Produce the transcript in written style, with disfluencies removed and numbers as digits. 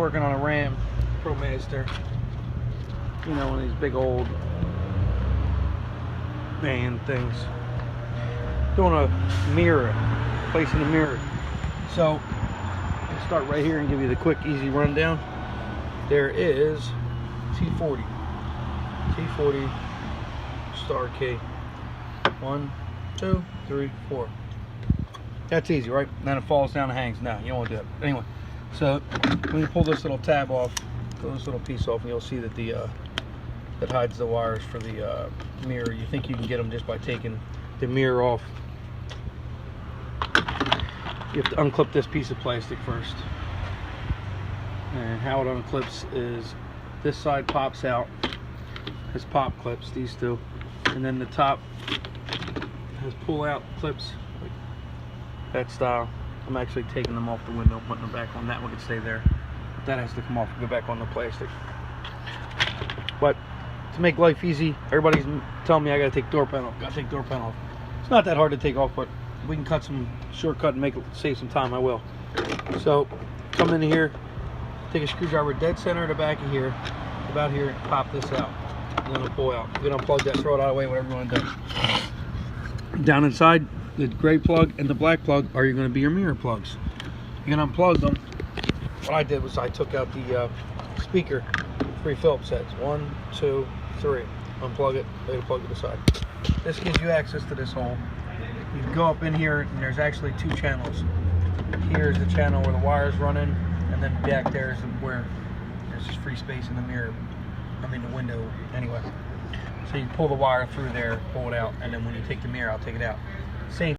working on a Ram ProMaster. You know, one of these big old van things. Doing a mirror, placing a mirror. So I'll start right here and give you the quick, easy rundown. There is T40 star key. 1, 2, 3, 4. That's easy, right? And then it falls down and hangs. No, you don't want to do that. Anyway, so when you pull this little tab off, pull this little piece off, and you'll see that that hides the wires for the mirror. You think you can get them just by taking the mirror off. You have to unclip this piece of plastic first. And how it unclips is this side pops out. Has pop clips, these two. And then the top has pull out clips, like that style. I'm actually taking them off the window, putting them back on. That one can stay there. But that has to come off and go back on the plastic. But to make life easy, everybody's telling me I gotta take door panel off. Gotta take door panel off. It's not that hard to take off, but if we can cut some shortcut and make it save some time, I will. So come in here, take a screwdriver dead center of the back of here, about here, pop this out, and then it'll pull out. You're gonna unplug that, throw it out of the way, whatever you want to do. Down inside, the gray plug and the black plug are going to be your mirror plugs. You're going to unplug them. What I did was I took out the speaker, 3 Phillips heads. 1, 2, 3. Unplug it, lay the plug to the side. This gives you access to this hole. You can go up in here, and there's actually 2 channels. Here's the channel where the wires run in, and then back there is where there's just free space in the mirror. I mean the window, anyway. So you pull the wire through there, pull it out, and then when you take the mirror out, take it out. Same